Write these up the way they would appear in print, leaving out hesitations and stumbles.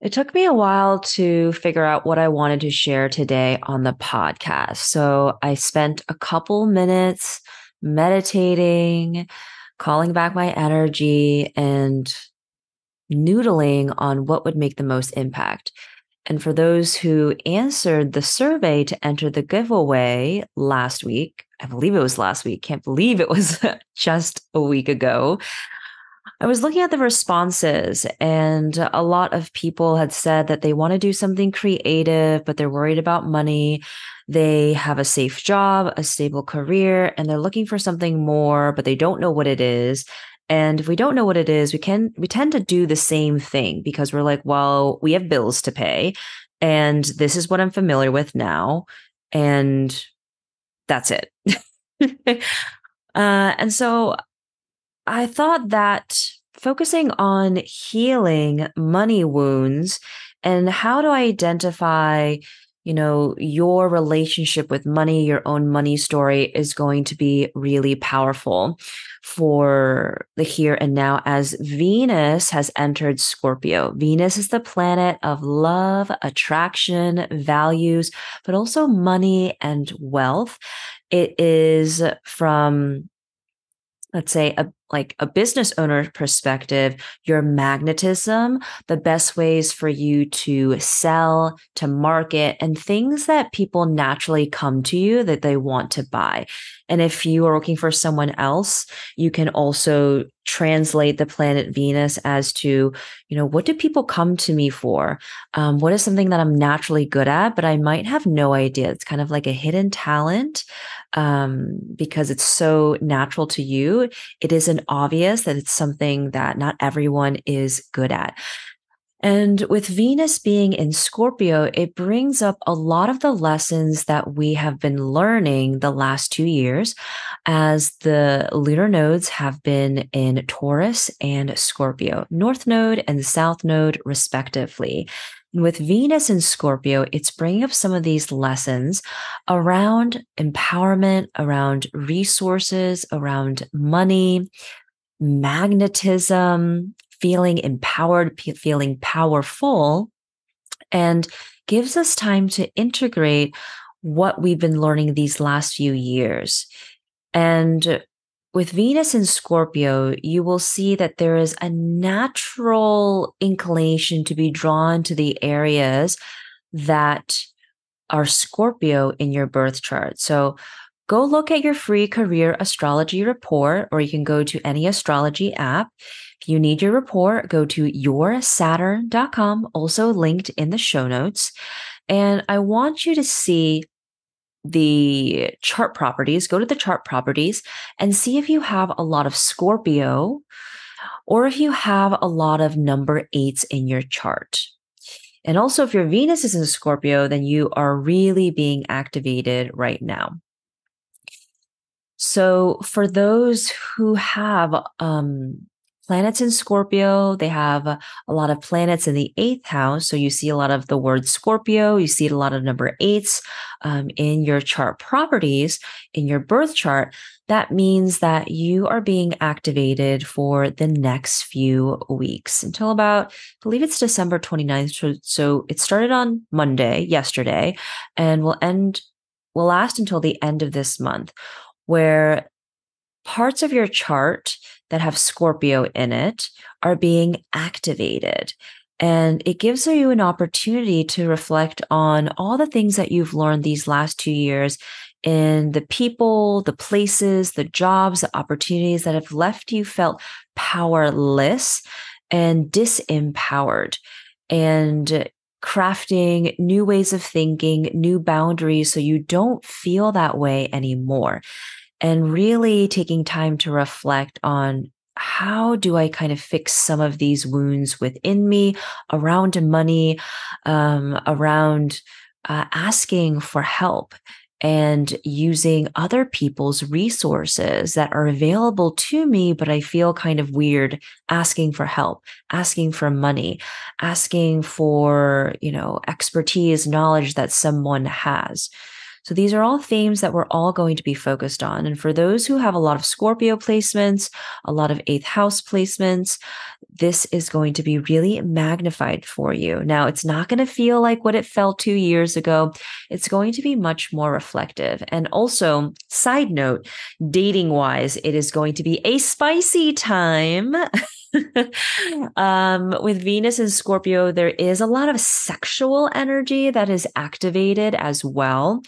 It took me a while to figure out what I wanted to share today on the podcast. So I spent a couple minutes meditating, calling back my energy, and noodling on what would make the most impact. And for those who answered the survey to enter the giveaway last week, I believe it was last week, can't believe it was just a week ago. I was looking at the responses, and a lot of people had said that they want to do something creative, but they're worried about money. They have a safe job, a stable career, and they're looking for something more, but they don't know what it is. And if we don't know what it is, we tend to do the same thing because we're like, well, we have bills to pay, and this is what I'm familiar with now, and that's it. And so I thought that focusing on healing money wounds and how to identify, your relationship with money, your own money story is going to be really powerful for the here and now as Venus has entered Scorpio. Venus is the planet of love, attraction, values, but also money and wealth. It is from, let's say, a business owner perspective, your magnetism, the best ways for you to sell, to market, and things that people naturally come to you that they want to buy. And if you are looking for someone else, you can also translate the planet Venus as to, what do people come to me for? What is something that I'm naturally good at, but I might have no idea? It's kind of like a hidden talent, because it's so natural to you. It isn't obvious that it's something that not everyone is good at. And with Venus being in Scorpio, it brings up a lot of the lessons that we have been learning the last 2 years as the lunar nodes have been in Taurus and Scorpio, North Node and South Node, respectively. And with Venus in Scorpio, it's bringing up some of these lessons around empowerment, around resources, around money, magnetism, feeling empowered, feeling powerful, and gives us time to integrate what we've been learning these last few years. And with Venus in Scorpio, you will see that there is a natural inclination to be drawn to the areas that are Scorpio in your birth chart. So go look at your free career astrology report, or you can go to any astrology app. If you need your report, go to yoursaturn.com, also linked in the show notes. And I want you to see the chart properties, go to the chart properties and see if you have a lot of Scorpio or if you have a lot of number eights in your chart. And also, if your Venus is in Scorpio, then you are really being activated right now. So for those who have planets in Scorpio, they have a lot of planets in the eighth house. So you see a lot of the word Scorpio, you see a lot of number eights in your chart properties, in your birth chart. That means that you are being activated for the next few weeks until about, I believe it's December 29th. So it started on Monday, yesterday, and will last until the end of this month, where parts of your chart that have Scorpio in it are being activated. And it gives you an opportunity to reflect on all the things that you've learned these last 2 years in the people, the places, the jobs, the opportunities that have left you felt powerless and disempowered. And crafting new ways of thinking, new boundaries so you don't feel that way anymore. And really taking time to reflect on how do I kind of fix some of these wounds within me around money, around asking for help and using other people's resources that are available to me, but I feel kind of weird asking for help, asking for money, asking for, expertise, knowledge that someone has. So these are all themes that we're all going to be focused on. And for those who have a lot of Scorpio placements, a lot of eighth house placements, this is going to be really magnified for you. Now, it's not going to feel like what it felt 2 years ago. It's going to be much more reflective. And also, side note, dating wise, it is going to be a spicy time. With Venus and Scorpio, there is a lot of sexual energy that is activated as well.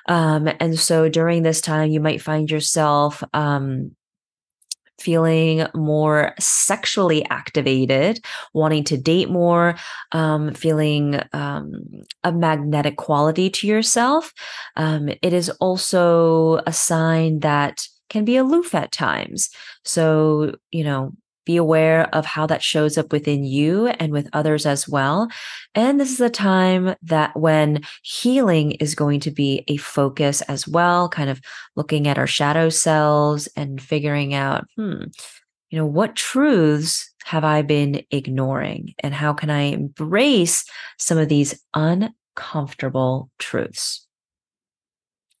And so during this time, you might find yourself feeling more sexually activated, wanting to date more, feeling a magnetic quality to yourself. It is also a sign that can be aloof at times. So, be aware of how that shows up within you and with others as well. And this is a time that when healing is going to be a focus as well, kind of looking at our shadow selves and figuring out, what truths have I been ignoring? And how can I embrace some of these uncomfortable truths?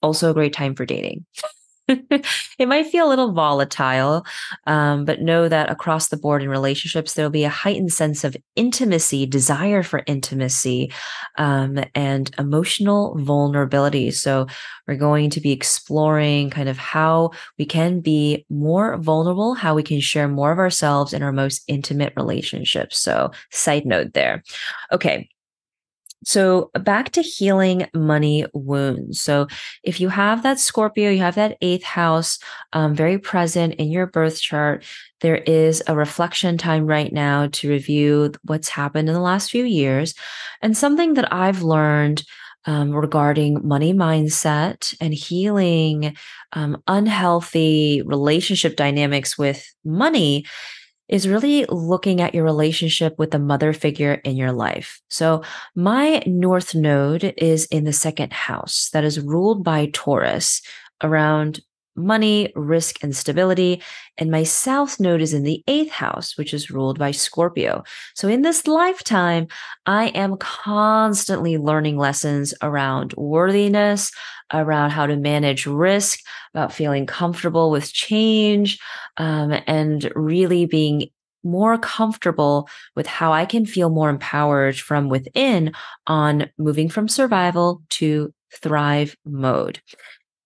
Also a great time for dating. It might feel a little volatile, but know that across the board in relationships, there'll be a heightened sense of intimacy, desire for intimacy, and emotional vulnerability. So we're going to be exploring kind of how we can be more vulnerable, how we can share more of ourselves in our most intimate relationships. So side note there. Okay. So back to healing money wounds. So if you have that Scorpio, you have that eighth house very present in your birth chart, there is a reflection time right now to review what's happened in the last few years. And something that I've learned regarding money mindset and healing unhealthy relationship dynamics with money is really looking at your relationship with the mother figure in your life. So my North Node is in the second house that is ruled by Taurus around money, risk, and stability. And my South Node is in the eighth house, which is ruled by Scorpio. So in this lifetime, I am constantly learning lessons around worthiness, around how to manage risk, about feeling comfortable with change, and really being more comfortable with how I can feel more empowered from within on moving from survival to thrive mode.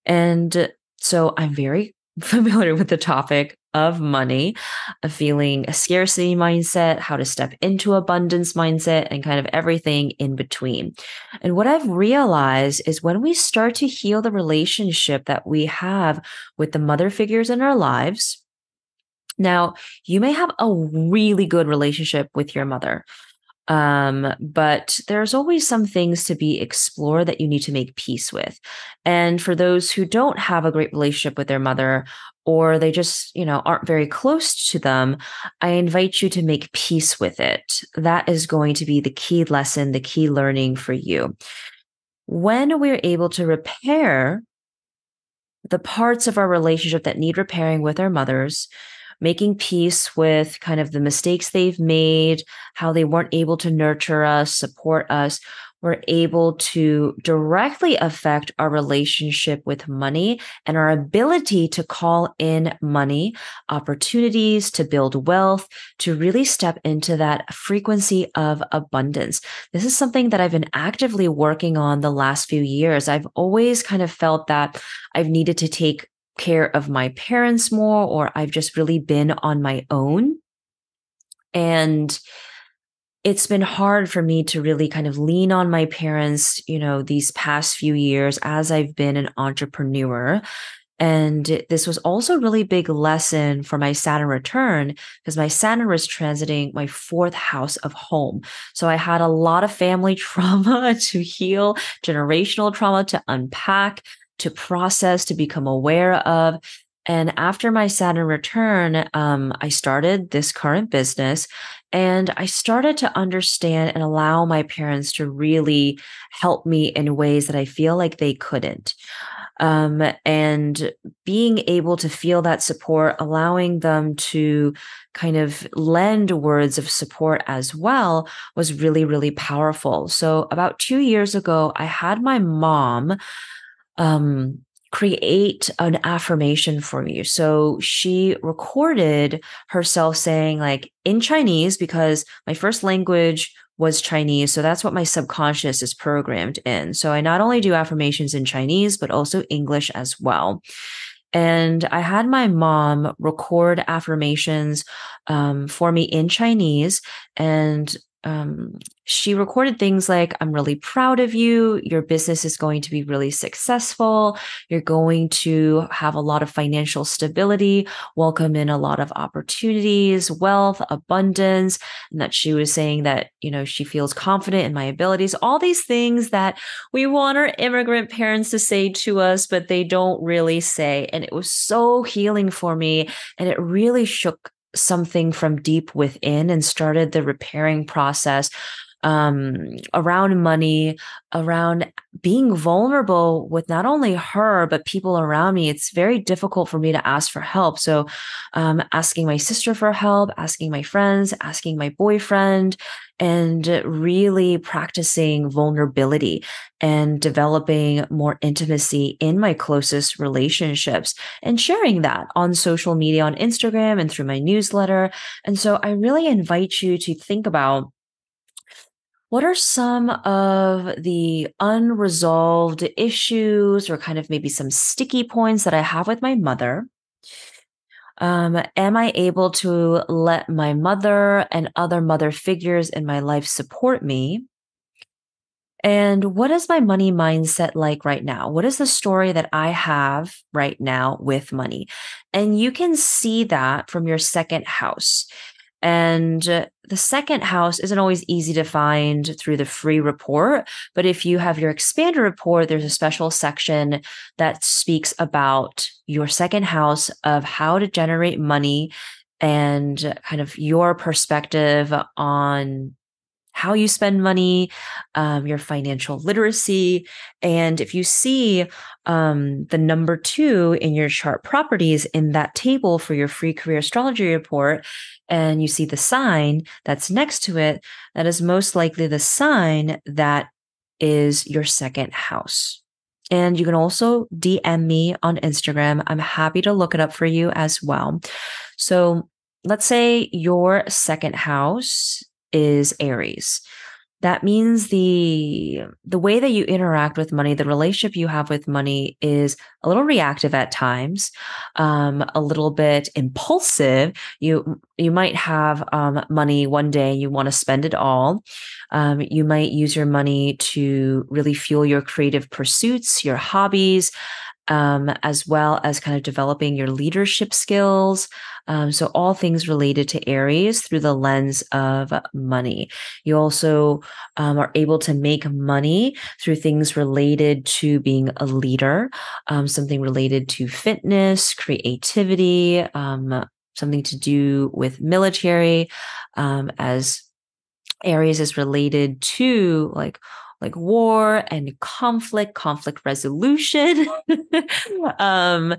And so I'm very familiar with the topic of money, of feeling a scarcity mindset, how to step into abundance mindset, and kind of everything in between. And what I've realized is when we start to heal the relationship that we have with the mother figures in our lives. Now, you may have a really good relationship with your mother. But there's always some things to be explored that you need to make peace with. And for those who don't have a great relationship with their mother, or they just, aren't very close to them, I invite you to make peace with it. That is going to be the key lesson, the key learning for you. When we're able to repair the parts of our relationship that need repairing with our mothers, making peace with kind of the mistakes they've made, how they weren't able to nurture us, support us, we're able to directly affect our relationship with money and our ability to call in money, opportunities to build wealth, to really step into that frequency of abundance. This is something that I've been actively working on the last few years. I've always kind of felt that I've needed to take care of my parents more, or I've just really been on my own. And it's been hard for me to really kind of lean on my parents, these past few years as I've been an entrepreneur. And this was also a really big lesson for my Saturn return because my Saturn was transiting my fourth house of home. So I had a lot of family trauma to heal, generational trauma to unpack, to process, to become aware of. And after my Saturn return, I started this current business and I started to understand and allow my parents to really help me in ways that I feel like they couldn't. And being able to feel that support, allowing them to kind of lend words of support as well was really, really powerful. So about 2 years ago, I had my mom um, create an affirmation for me. So she recorded herself saying, like, in Chinese, because my first language was Chinese. So that's what my subconscious is programmed in. So I not only do affirmations in Chinese, but also English as well. And I had my mom record affirmations for me in Chinese. And she recorded things like, I'm really proud of you. Your business is going to be really successful. You're going to have a lot of financial stability, welcome in a lot of opportunities, wealth, abundance. And that she was saying that, she feels confident in my abilities, all these things that we want our immigrant parents to say to us, but they don't really say. And it was so healing for me. And it really shook something from deep within and started the repairing process around money, around being vulnerable with not only her, but people around me. It's very difficult for me to ask for help. So, asking my sister for help, asking my friends, asking my boyfriend, and really practicing vulnerability and developing more intimacy in my closest relationships and sharing that on social media, on Instagram, and through my newsletter. And so I really invite you to think about, what are some of the unresolved issues or kind of maybe some sticky points that I have with my mother? Am I able to let my mother and other mother figures in my life support me? And what is my money mindset like right now? What is the story that I have right now with money? And you can see that from your second house. And the second house isn't always easy to find through the free report. But if you have your expanded report, there's a special section that speaks about your second house, of how to generate money and kind of your perspective on how you spend money, your financial literacy. And if you see the number 2 in your chart properties in that table for your free career astrology report, and you see the sign that's next to it, that is most likely the sign that is your second house. And you can also DM me on Instagram. I'm happy to look it up for you as well. So let's say your second house is Aries. That means the way that you interact with money, the relationship you have with money, is a little reactive at times, a little bit impulsive. You might have money one day, you want to spend it all. You might use your money to really fuel your creative pursuits, your hobbies, as well as kind of developing your leadership skills. So all things related to Aries through the lens of money. You also are able to make money through things related to being a leader, something related to fitness, creativity, something to do with military, as Aries is related to like war and conflict resolution. um,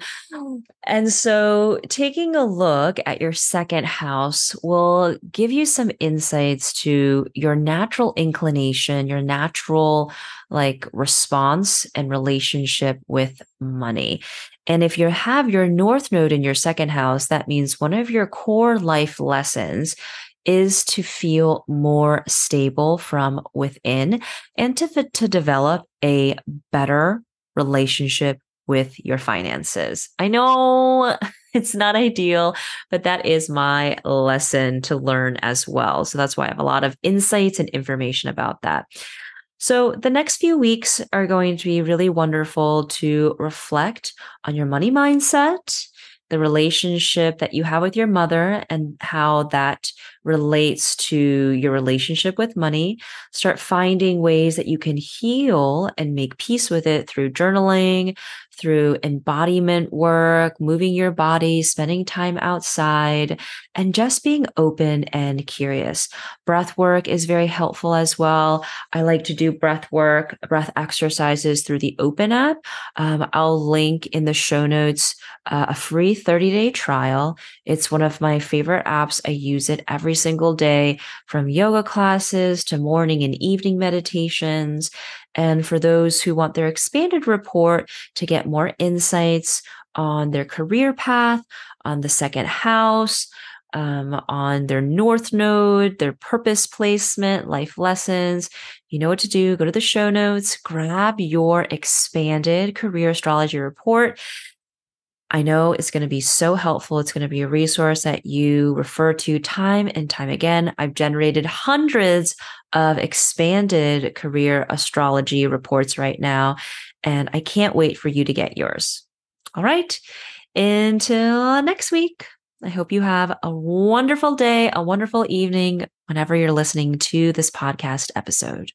and so taking a look at your second house will give you some insights to your natural inclination, your natural response and relationship with money. And if you have your North Node in your second house, that means one of your core life lessons is to feel more stable from within and to develop a better relationship with your finances. I know it's not ideal, but that is my lesson to learn as well. So that's why I have a lot of insights and information about that. So the next few weeks are going to be really wonderful to reflect on your money mindset, the relationship that you have with your mother, and how that relates to your relationship with money. Start finding ways that you can heal and make peace with it through journaling, through embodiment work, moving your body, spending time outside, and just being open and curious. Breath work is very helpful as well. I like to do breath work, breath exercises through the Open app. I'll link in the show notes a free 30-day trial. It's one of my favorite apps. I use it every single day, from yoga classes to morning and evening meditations. And for those who want their expanded report to get more insights on their career path, on the second house, on their North Node, their purpose placement, life lessons, you know what to do. Go to the show notes, grab your expanded career astrology report. I know it's going to be so helpful. It's going to be a resource that you refer to time and time again. I've generated hundreds of expanded career astrology reports right now, and I can't wait for you to get yours. All right. Until next week, I hope you have a wonderful day, a wonderful evening whenever you're listening to this podcast episode.